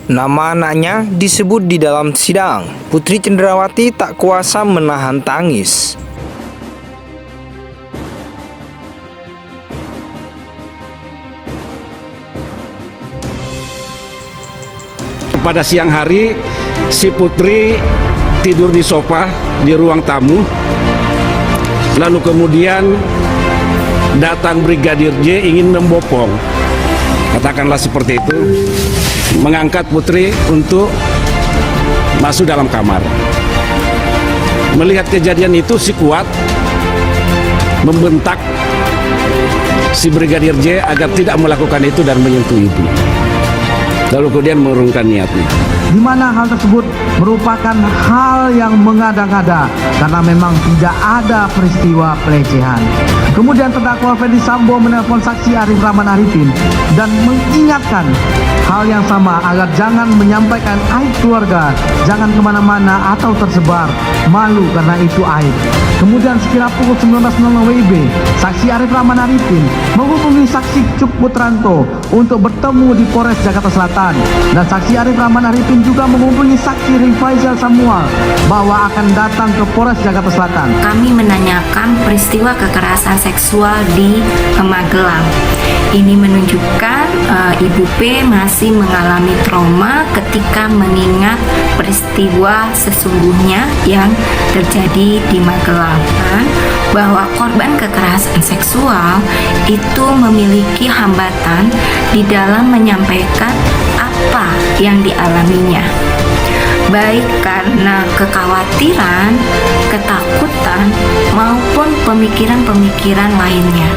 Nama anaknya disebut di dalam sidang. Putri Cenderawati tak kuasa menahan tangis. Pada siang hari, si Putri tidur di sofa di ruang tamu. Lalu kemudian datang Brigadir J ingin membopong, katakanlah seperti itu, mengangkat Putri untuk masuk dalam kamar. Melihat kejadian itu, si Kuat membentak si Brigadir J agar tidak melakukan itu dan menyentuh ibu. Lalu kemudian mengurungkan niatnya. Di mana hal tersebut merupakan hal yang mengada-ngada karena memang tidak ada peristiwa pelecehan. Kemudian terdakwa Ferdy Sambo menelpon saksi Arif Rahman Arifin dan mengingatkan hal yang sama agar jangan menyampaikan aib keluarga, jangan kemana-mana atau tersebar, malu karena itu aib. Kemudian sekira pukul 19.00 WIB, saksi Arif Rahman Arifin menghubungi saksi Cuk Putranto untuk bertemu di Polres Jakarta Selatan, dan saksi Arif Rahman Arifin juga menghubungi saksi Rifaizal Samuel bahwa akan datang ke Polres Jakarta Selatan. Kami menanyakan peristiwa kekerasan seksual di Magelang. Ini menunjukkan Ibu P masih mengalami trauma ketika mengingat peristiwa sesungguhnya yang terjadi di Magelang, bahwa korban kekerasan seksual itu memiliki hambatan di dalam menyampaikan apa yang dialaminya, baik karena kekhawatiran, ketakutan, maupun pemikiran-pemikiran lainnya.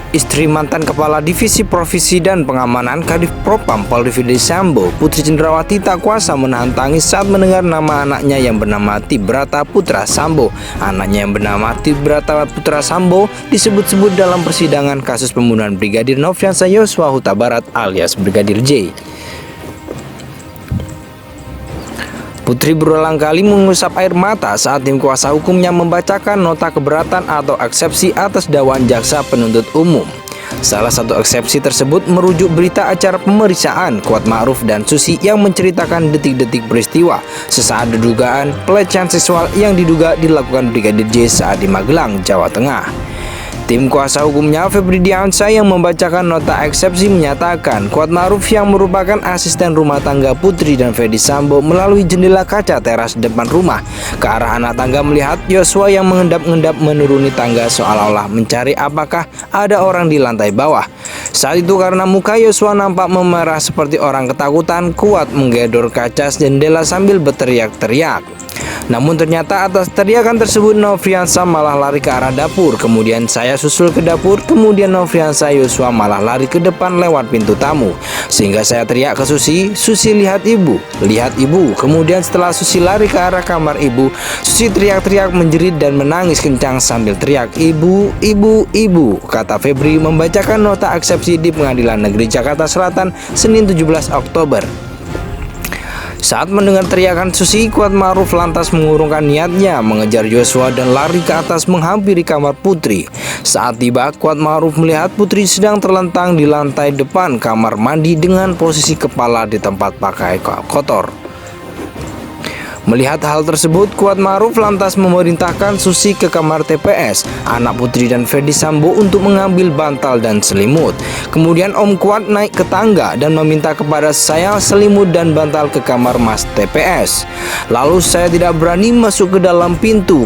Istri mantan Kepala Divisi Provisi dan Pengamanan Kadif Propam Polri Ferdy Sambo, Putri Cenderawati tak kuasa menahan tangis saat mendengar nama anaknya yang bernama Tibrata Putra Sambo. Anaknya yang bernama Tibrata Putra Sambo disebut-sebut dalam persidangan kasus pembunuhan Brigadir Nofriansah Yosua Huta Barat alias Brigadir J. Putri berulang kali mengusap air mata saat tim kuasa hukumnya membacakan nota keberatan atau eksepsi atas dakwaan jaksa penuntut umum. Salah satu eksepsi tersebut merujuk berita acara pemeriksaan Kuat Ma'ruf dan Susi yang menceritakan detik-detik peristiwa sesaat dugaan pelecehan seksual yang diduga dilakukan Brigadir J saat di Magelang, Jawa Tengah. Tim kuasa hukumnya Febri Diansyah yang membacakan nota eksepsi menyatakan Kuat Ma'ruf yang merupakan asisten rumah tangga Putri dan Ferdy Sambo melalui jendela kaca teras depan rumah ke arah anak tangga melihat Yosua yang mengendap-endap menuruni tangga seolah-olah mencari apakah ada orang di lantai bawah. Saat itu karena muka Yosua nampak memerah seperti orang ketakutan, Kuat menggedor kaca jendela sambil berteriak-teriak. Namun ternyata atas teriakan tersebut Nofriansah malah lari ke arah dapur. Kemudian saya susul ke dapur. Kemudian Nofriansah Yosua malah lari ke depan lewat pintu tamu. Sehingga saya teriak ke Susi, "Susi, lihat ibu, lihat ibu." Kemudian setelah Susi lari ke arah kamar ibu, Susi teriak-teriak menjerit dan menangis kencang sambil teriak, "Ibu, ibu, ibu," kata Febri membacakan nota eksepsi di Pengadilan Negeri Jakarta Selatan Senin 17 Oktober. Saat mendengar teriakan Susi, Kuat Ma'ruf lantas mengurungkan niatnya mengejar Yosua dan lari ke atas menghampiri kamar Putri. Saat tiba, Kuat Ma'ruf melihat Putri sedang terlentang di lantai depan kamar mandi dengan posisi kepala di tempat pakai kotor. Melihat hal tersebut, Kuat Ma'ruf lantas memerintahkan Susi ke kamar TPS, anak Putri dan Ferdy Sambo untuk mengambil bantal dan selimut. Kemudian Om Kuat naik ke tangga dan meminta kepada saya selimut dan bantal ke kamar Mas TPS. Lalu saya tidak berani masuk ke dalam pintu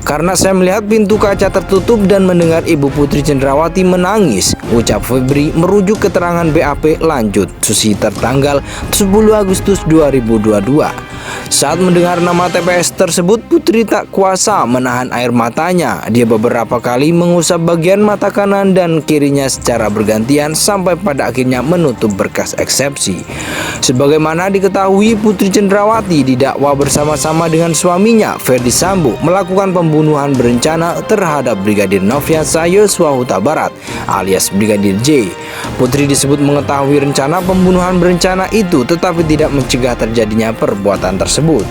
karena saya melihat pintu kaca tertutup dan mendengar Ibu Putri Cenderawati menangis, ucap Febri merujuk keterangan BAP. Lanjut, Susi tertanggal 10 Agustus 2022. Saat mendengar nama TPS tersebut, Putri tak kuasa menahan air matanya. Dia beberapa kali mengusap bagian mata kanan dan kirinya secara bergantian sampai pada akhirnya menutup berkas eksepsi. Sebagaimana diketahui, Putri Cenderawati didakwa bersama-sama dengan suaminya Ferdy Sambo melakukan pembunuhan berencana terhadap Brigadir Nofriansah Yosua Huta Barat alias Brigadir J. Putri disebut mengetahui rencana pembunuhan berencana itu tetapi tidak mencegah terjadinya perbuatan tersebut.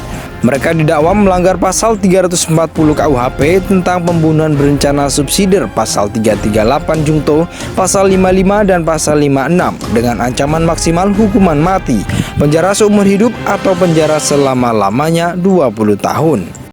Mereka didakwa melanggar pasal 340 KUHP tentang pembunuhan berencana subsidiar, pasal 338 Jungto, pasal 55 dan pasal 56 dengan ancaman maksimal hukuman mati, penjara seumur hidup atau penjara selama-lamanya 20 tahun.